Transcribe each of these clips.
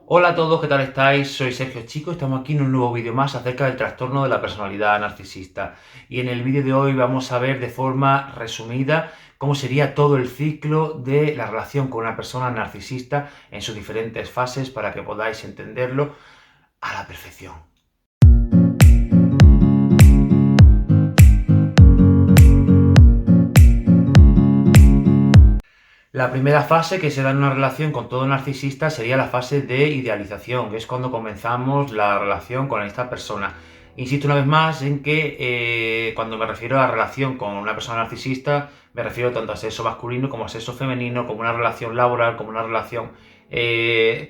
Hola a todos, ¿qué tal estáis? Soy Sergio Chico, estamos aquí en un nuevo vídeo más acerca del trastorno de la personalidad narcisista. Y en el vídeo de hoy vamos a ver de forma resumida cómo sería todo el ciclo de la relación con una persona narcisista en sus diferentes fases para que podáis entenderlo a la perfección. La primera fase que se da en una relación con todo narcisista sería la fase de idealización, que es cuando comenzamos la relación con esta persona. Insisto una vez más en que cuando me refiero a relación con una persona narcisista, me refiero tanto a sexo masculino como a sexo femenino, como una relación laboral, como una relación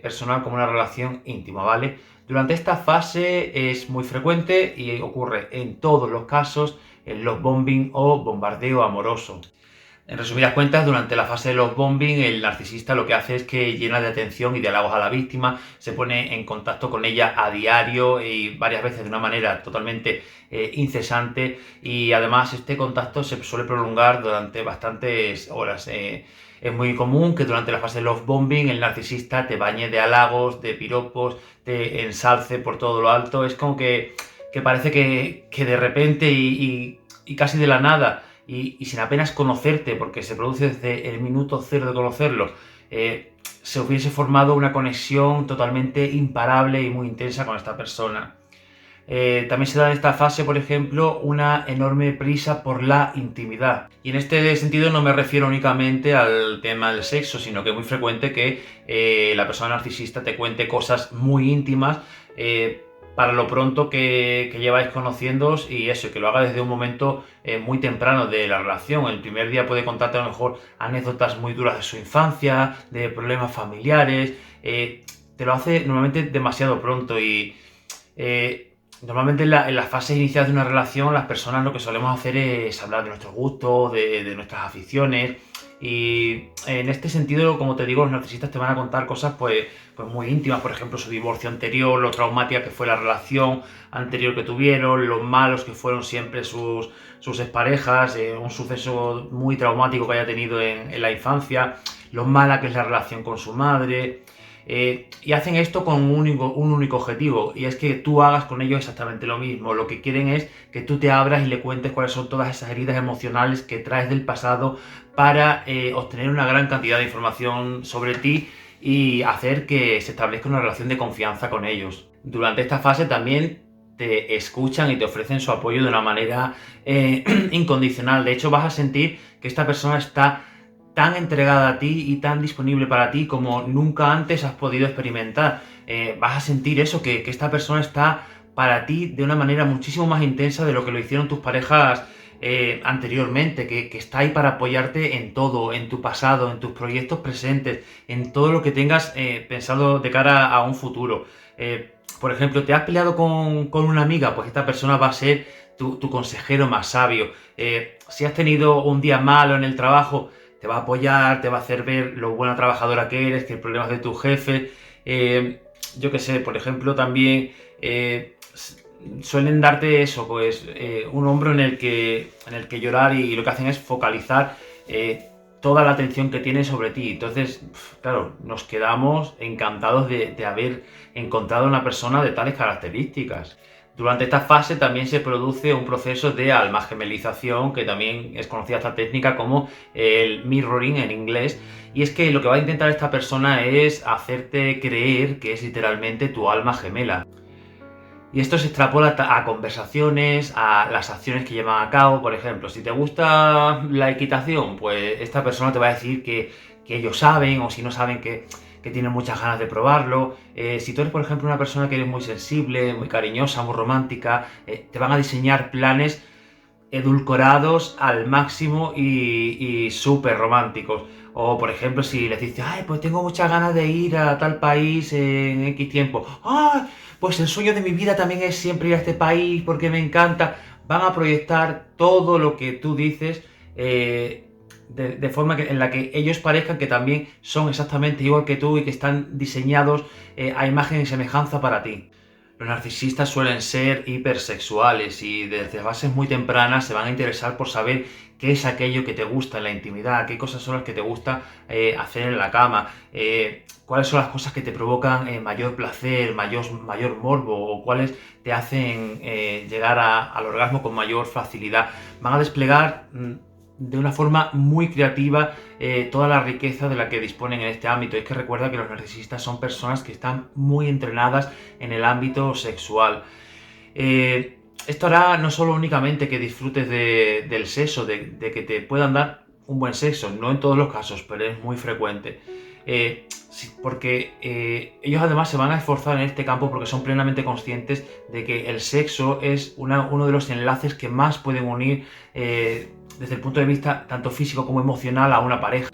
personal, como una relación íntima, ¿vale? Durante esta fase es muy frecuente y ocurre en todos los casos el love bombing o bombardeo amoroso. En resumidas cuentas, durante la fase de los bombing, el narcisista lo que hace es que llena de atención y de halagos a la víctima, se pone en contacto con ella a diario y varias veces de una manera totalmente incesante, y además este contacto se suele prolongar durante bastantes horas. Es muy común que durante la fase de los bombing el narcisista te bañe de halagos, de piropos, te ensalce por todo lo alto. Es como que parece que de repente y casi de la nada y sin apenas conocerte, porque se produce desde el minuto cero de conocerlo, se hubiese formado una conexión totalmente imparable y muy intensa con esta persona. También se da en esta fase, por ejemplo, una enorme prisa por la intimidad. Y en este sentido no me refiero únicamente al tema del sexo, sino que es muy frecuente que la persona narcisista te cuente cosas muy íntimas para lo pronto que lleváis conociéndoos, y eso, que lo haga desde un momento muy temprano de la relación. El primer día puede contarte a lo mejor anécdotas muy duras de su infancia, de problemas familiares. Te lo hace normalmente demasiado pronto y... Normalmente en las fases iniciales de una relación las personas lo que solemos hacer es hablar de nuestros gustos, de nuestras aficiones, y en este sentido, como te digo, los narcisistas te van a contar cosas pues muy íntimas, por ejemplo su divorcio anterior, lo traumática que fue la relación anterior que tuvieron, los malos que fueron siempre sus exparejas, un suceso muy traumático que haya tenido en la infancia, lo mala que es la relación con su madre. Y hacen esto con un único objetivo, y es que tú hagas con ellos exactamente lo mismo. Lo que quieren es que tú te abras y le cuentes cuáles son todas esas heridas emocionales que traes del pasado para obtener una gran cantidad de información sobre ti y hacer que se establezca una relación de confianza con ellos. Durante esta fase también te escuchan y te ofrecen su apoyo de una manera incondicional. De hecho, vas a sentir que esta persona está tan entregada a ti y tan disponible para ti como nunca antes has podido experimentar. Vas a sentir eso, que esta persona está para ti de una manera muchísimo más intensa de lo que lo hicieron tus parejas anteriormente, que está ahí para apoyarte en todo, en tu pasado, en tus proyectos presentes, en todo lo que tengas pensado de cara a un futuro. Por ejemplo, ¿te has peleado con una amiga? Pues esta persona va a ser tu consejero más sabio. Si has tenido un día malo en el trabajo, te va a apoyar, te va a hacer ver lo buena trabajadora que eres, que el problema es de tu jefe. Yo qué sé, por ejemplo, también suelen darte eso, pues un hombro en el que llorar, y lo que hacen es focalizar toda la atención que tienen sobre ti. Entonces, claro, nos quedamos encantados de haber encontrado una persona de tales características. Durante esta fase también se produce un proceso de almagemelización, que también es conocida esta técnica como el mirroring en inglés, y es que lo que va a intentar esta persona es hacerte creer que es literalmente tu alma gemela. Y esto se extrapola a conversaciones, a las acciones que llevan a cabo. Por ejemplo, si te gusta la equitación, pues esta persona te va a decir que ellos saben, o si no saben, que tienen muchas ganas de probarlo. Si tú eres, por ejemplo, una persona que eres muy sensible, muy cariñosa, muy romántica, te van a diseñar planes edulcorados al máximo y súper románticos. O, por ejemplo, si les dices, ay, pues tengo muchas ganas de ir a tal país en X tiempo. ¡Ah! Pues el sueño de mi vida también es siempre ir a este país porque me encanta. Van a proyectar todo lo que tú dices de forma en la que ellos parezcan que también son exactamente igual que tú y que están diseñados a imagen y semejanza para ti. Los narcisistas suelen ser hipersexuales y desde fases muy tempranas se van a interesar por saber qué es aquello que te gusta en la intimidad, qué cosas son las que te gusta hacer en la cama, cuáles son las cosas que te provocan mayor placer, mayor morbo o cuáles te hacen llegar al orgasmo con mayor facilidad. Van a desplegar de una forma muy creativa toda la riqueza de la que disponen en este ámbito. Es que recuerda que los narcisistas son personas que están muy entrenadas en el ámbito sexual. Esto hará no solo únicamente que disfrutes del sexo, de que te puedan dar un buen sexo, no en todos los casos, pero es muy frecuente. Porque ellos además se van a esforzar en este campo porque son plenamente conscientes de que el sexo es uno de los enlaces que más pueden unir desde el punto de vista tanto físico como emocional a una pareja.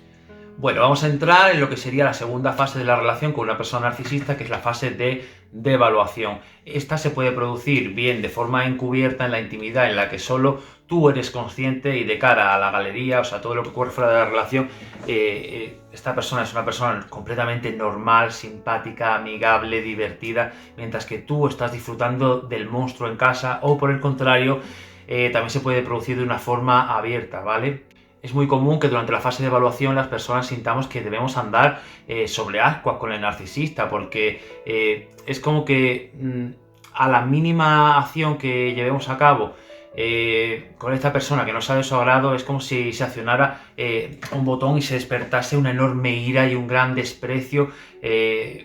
Bueno, vamos a entrar en lo que sería la segunda fase de la relación con una persona narcisista, que es la fase de devaluación. Esta se puede producir bien de forma encubierta en la intimidad, en la que solo tú eres consciente y de cara a la galería, o sea, todo lo que ocurre fuera de la relación, esta persona es una persona completamente normal, simpática, amigable, divertida, mientras que tú estás disfrutando del monstruo en casa, o por el contrario, también se puede producir de una forma abierta, ¿vale? Es muy común que durante la fase de evaluación las personas sintamos que debemos andar sobre ascuas con el narcisista, porque es como que a la mínima acción que llevemos a cabo con esta persona que no sea de su agrado, es como si se accionara un botón y se despertase una enorme ira y un gran desprecio,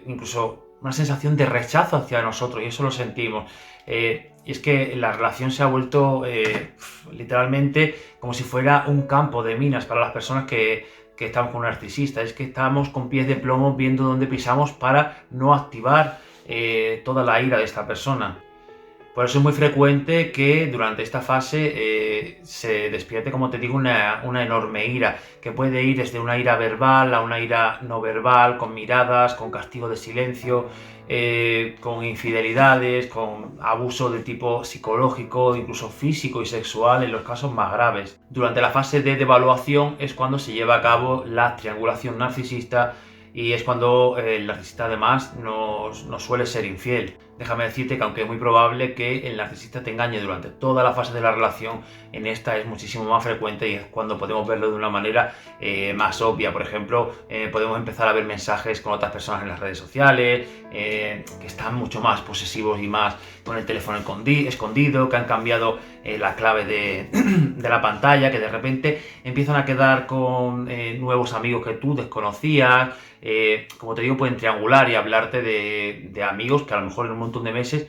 incluso una sensación de rechazo hacia nosotros, y eso lo sentimos. Y es que la relación se ha vuelto literalmente como si fuera un campo de minas para las personas que estamos con un narcisista. Es que estamos con pies de plomo viendo dónde pisamos para no activar toda la ira de esta persona. Por eso es muy frecuente que durante esta fase se despierte, como te digo, una enorme ira, que puede ir desde una ira verbal a una ira no verbal, con miradas, con castigo de silencio, con infidelidades, con abuso de tipo psicológico, incluso físico y sexual en los casos más graves. Durante la fase de devaluación es cuando se lleva a cabo la triangulación narcisista, y es cuando el narcisista además nos suele ser infiel. Déjame decirte que aunque es muy probable que el narcisista te engañe durante toda la fase de la relación, en esta es muchísimo más frecuente y es cuando podemos verlo de una manera más obvia. Por ejemplo, podemos empezar a ver mensajes con otras personas en las redes sociales, que están mucho más posesivos y más con el teléfono escondido, que han cambiado la clave de la pantalla, que de repente empiezan a quedar con nuevos amigos que tú desconocías. Como te digo, pueden triangular y hablarte de amigos que a lo mejor en un montón de meses,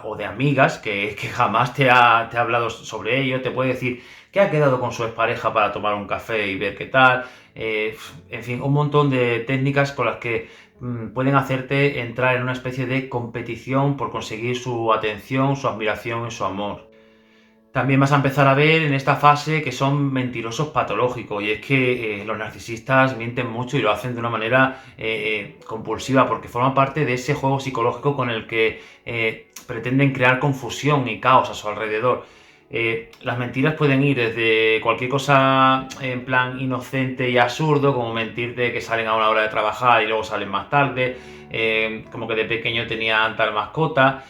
o de amigas que jamás te ha hablado sobre ello. Te puede decir que ha quedado con su expareja para tomar un café y ver qué tal. En fin, un montón de técnicas con las que pueden hacerte entrar en una especie de competición por conseguir su atención, su admiración y su amor. También vas a empezar a ver en esta fase que son mentirosos patológicos, y es que los narcisistas mienten mucho y lo hacen de una manera compulsiva, porque forma parte de ese juego psicológico con el que pretenden crear confusión y caos a su alrededor. Las mentiras pueden ir desde cualquier cosa en plan inocente y absurdo, como mentirte que salen a una hora de trabajar y luego salen más tarde, como que de pequeño tenían tal mascota,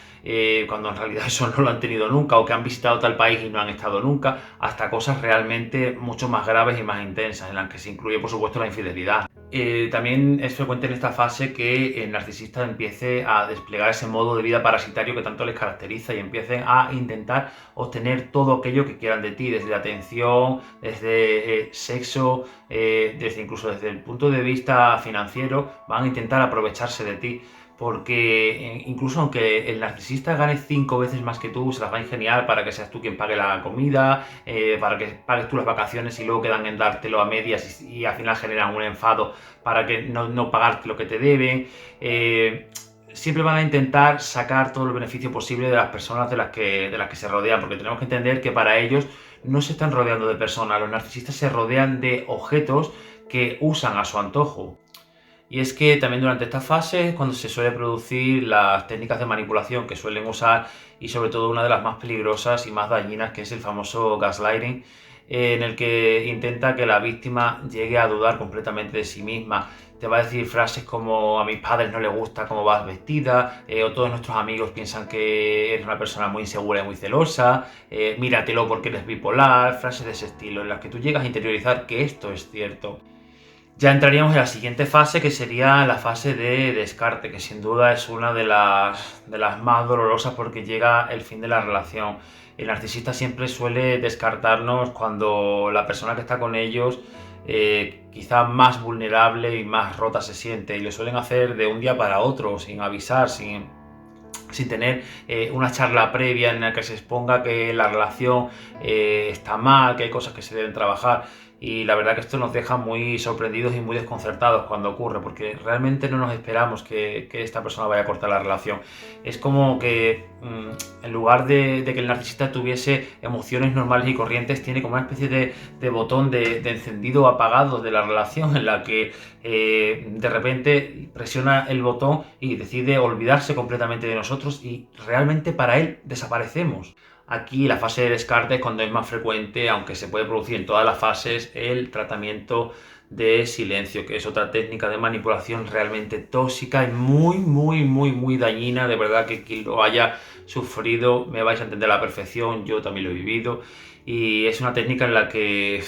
cuando en realidad eso no lo han tenido nunca, o que han visitado tal país y no han estado nunca, hasta cosas realmente mucho más graves y más intensas, en las que se incluye, por supuesto, la infidelidad. También es frecuente en esta fase que el narcisista empiece a desplegar ese modo de vida parasitario que tanto les caracteriza, y empiecen a intentar obtener todo aquello que quieran de ti, desde atención, desde sexo, incluso desde el punto de vista financiero. Van a intentar aprovecharse de ti, porque incluso aunque el narcisista gane 5 veces más que tú, se las va a ingeniar para que seas tú quien pague la comida, para que pagues tú las vacaciones, y luego quedan en dártelo a medias y al final generan un enfado para que no pagarte lo que te deben. Siempre van a intentar sacar todo el beneficio posible de las personas de las que se rodean, porque tenemos que entender que para ellos no se están rodeando de personas. Los narcisistas se rodean de objetos que usan a su antojo. Y es que también durante esta fase es cuando se suele producir las técnicas de manipulación que suelen usar, y sobre todo una de las más peligrosas y más dañinas, que es el famoso gaslighting, en el que intenta que la víctima llegue a dudar completamente de sí misma. te va a decir frases como a mis padres no les gusta cómo vas vestida, o todos nuestros amigos piensan que eres una persona muy insegura y muy celosa, míratelo porque eres bipolar, frases de ese estilo, en las que tú llegas a interiorizar que esto es cierto. Ya entraríamos en la siguiente fase, que sería la fase de descarte, que sin duda es una de las más dolorosas porque llega el fin de la relación. El narcisista siempre suele descartarnos cuando la persona que está con ellos quizá más vulnerable y más rota se siente, y lo suelen hacer de un día para otro, sin avisar, sin tener una charla previa en la que se exponga que la relación está mal, que hay cosas que se deben trabajar. Y la verdad que esto nos deja muy sorprendidos y muy desconcertados cuando ocurre, porque realmente no nos esperamos que esta persona vaya a cortar la relación. Es como que en lugar de que el narcisista tuviese emociones normales y corrientes, tiene como una especie de botón de encendido o apagado de la relación, en la que de repente presiona el botón y decide olvidarse completamente de nosotros, y realmente para él desaparecemos. Aquí la fase de descarte es cuando es más frecuente, aunque se puede producir en todas las fases, el tratamiento de silencio, que es otra técnica de manipulación realmente tóxica y muy, muy, muy, muy dañina. De verdad que quien lo haya sufrido me vais a entender a la perfección, yo también lo he vivido. Y es una técnica en la que,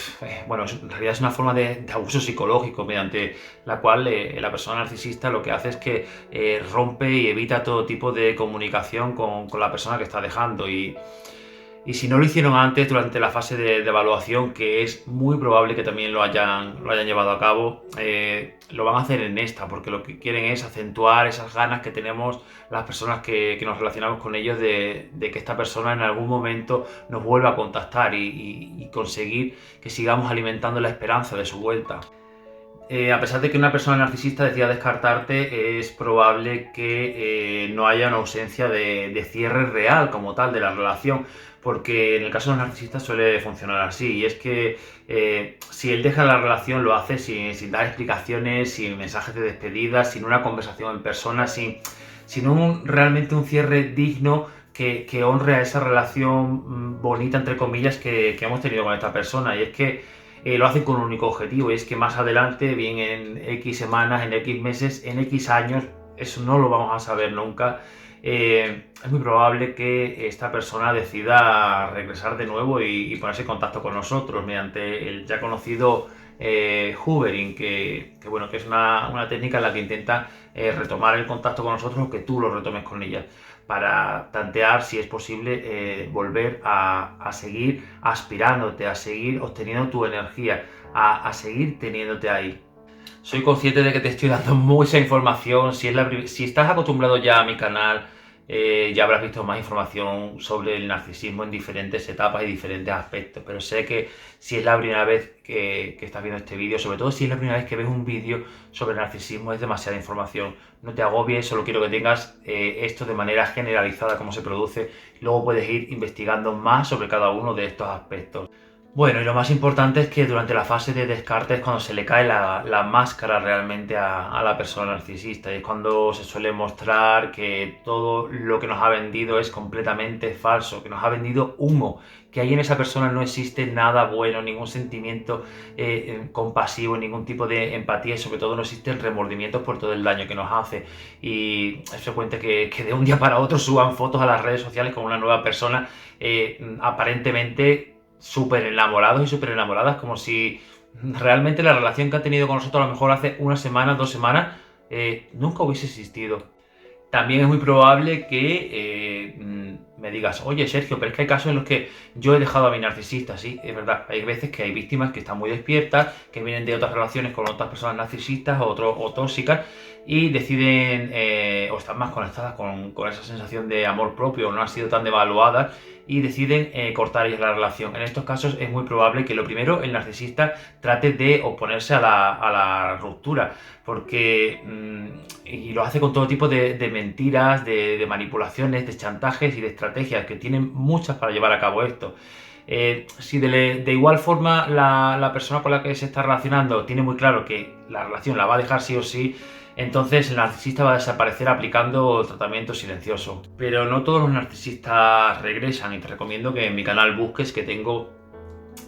bueno, en realidad es una forma de abuso psicológico, mediante la cual la persona narcisista lo que hace es que rompe y evita todo tipo de comunicación con la persona que está dejando. Y si no lo hicieron antes, durante la fase de evaluación, que es muy probable que también lo hayan llevado a cabo, lo van a hacer en esta, porque lo que quieren es acentuar esas ganas que tenemos las personas que nos relacionamos con ellos de que esta persona en algún momento nos vuelva a contactar y conseguir que sigamos alimentando la esperanza de su vuelta. A pesar de que una persona narcisista decida descartarte, es probable que no haya una ausencia de cierre real como tal de la relación, porque en el caso de los narcisistas suele funcionar así, y es que si él deja la relación lo hace sin dar explicaciones, sin mensajes de despedida, sin una conversación en persona, sin realmente un cierre digno que honre a esa relación bonita, entre comillas, que hemos tenido con esta persona. Y es que lo hacen con un único objetivo, y es que más adelante, bien en X semanas, en X meses, en X años, eso no lo vamos a saber nunca, es muy probable que esta persona decida regresar de nuevo y ponerse en contacto con nosotros mediante el ya conocido hoovering, que bueno, que es una técnica en la que intenta retomar el contacto con nosotros, o que tú lo retomes con ella, para tantear si es posible volver a seguir aspirándote, a seguir obteniendo tu energía, a seguir teniéndote ahí. Soy consciente de que te estoy dando mucha información. Si estás acostumbrado ya a mi canal, ya habrás visto más información sobre el narcisismo en diferentes etapas y diferentes aspectos. Pero sé que si es la primera vez que estás viendo este vídeo, sobre todo si es la primera vez que ves un vídeo sobre el narcisismo, es demasiada información. No te agobies, solo quiero que tengas esto de manera generalizada, cómo se produce. Luego puedes ir investigando más sobre cada uno de estos aspectos. Bueno, y lo más importante es que durante la fase de descarte es cuando se le cae la máscara realmente a la persona narcisista, y es cuando se suele mostrar que todo lo que nos ha vendido es completamente falso, que nos ha vendido humo, que ahí en esa persona no existe nada bueno, ningún sentimiento compasivo, ningún tipo de empatía, y sobre todo no existen remordimientos por todo el daño que nos hace. Y es frecuente que de un día para otro suban fotos a las redes sociales con una nueva persona, aparentemente súper enamorados y súper enamoradas, como si realmente la relación que han tenido con nosotros a lo mejor hace una semana, 2 semanas, nunca hubiese existido. También es muy probable que me digas, oye Sergio, pero es que hay casos en los que yo he dejado a mi narcisista. Sí, es verdad, hay veces que hay víctimas que están muy despiertas, que vienen de otras relaciones con otras personas narcisistas o tóxicas, y deciden o están más conectadas con esa sensación de amor propio, o no han sido tan devaluadas, y deciden cortar ellas la relación. En estos casos es muy probable que lo primero el narcisista trate de oponerse a la ruptura, porque y lo hace con todo tipo de mentiras, de manipulaciones, de chantajes y de estrategias, que tienen muchas para llevar a cabo esto. Si de igual forma la persona con la que se está relacionando tiene muy claro que la relación la va a dejar sí o sí, entonces el narcisista va a desaparecer aplicando tratamiento silencioso. Pero no todos los narcisistas regresan, y te recomiendo que en mi canal busques que tengo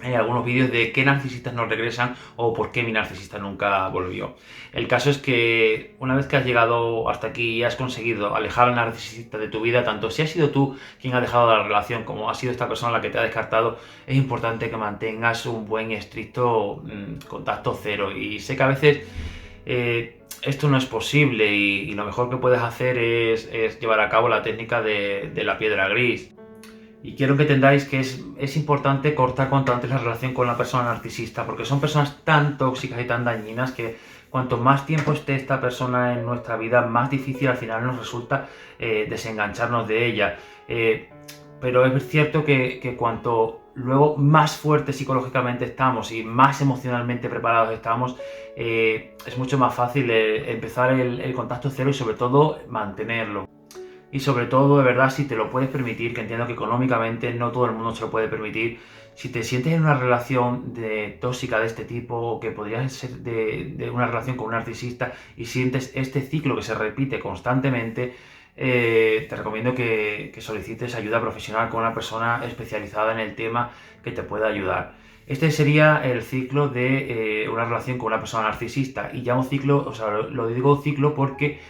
algunos vídeos de qué narcisistas no regresan o por qué mi narcisista nunca volvió. El caso es que una vez que has llegado hasta aquí y has conseguido alejar al narcisista de tu vida, tanto si has sido tú quien ha dejado la relación como ha sido esta persona la que te ha descartado, es importante que mantengas un buen y estricto contacto cero. Y sé que a veces esto no es posible y lo mejor que puedes hacer es llevar a cabo la técnica de la piedra gris. Y quiero que entendáis que es importante cortar cuanto antes la relación con la persona narcisista, porque son personas tan tóxicas y tan dañinas que cuanto más tiempo esté esta persona en nuestra vida, más difícil al final nos resulta desengancharnos de ella. Pero es cierto que cuanto luego más fuertes psicológicamente estamos y más emocionalmente preparados estamos, es mucho más fácil empezar el contacto cero y sobre todo mantenerlo. Y sobre todo, de verdad, si te lo puedes permitir, que entiendo que económicamente no todo el mundo se lo puede permitir, si te sientes en una relación tóxica de este tipo, o que podría ser de una relación con un narcisista, y sientes este ciclo que se repite constantemente, te recomiendo que solicites ayuda profesional con una persona especializada en el tema que te pueda ayudar. Este sería el ciclo de una relación con una persona narcisista. Y ya un ciclo, o sea, lo digo ciclo porque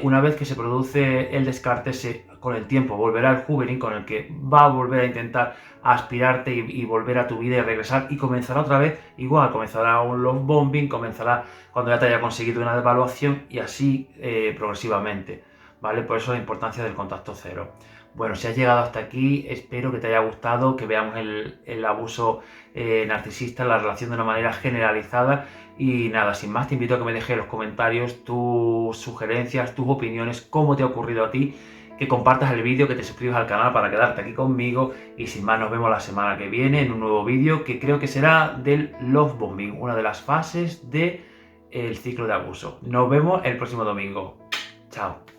una vez que se produce el descarte, con el tiempo volverá el hoovering con el que va a volver a intentar aspirarte y volver a tu vida y regresar, y comenzará otra vez igual, comenzará un love bombing, comenzará cuando ya te haya conseguido una devaluación y así progresivamente, ¿vale? Por eso la importancia del contacto cero. Bueno, si has llegado hasta aquí, espero que te haya gustado, que veamos el abuso narcisista en la relación de una manera generalizada. Y nada, sin más, te invito a que me dejes en los comentarios tus sugerencias, tus opiniones, cómo te ha ocurrido a ti, que compartas el vídeo, que te suscribas al canal para quedarte aquí conmigo. Y sin más, nos vemos la semana que viene en un nuevo vídeo que creo que será del love bombing, una de las fases del ciclo de abuso. Nos vemos el próximo domingo. Chao.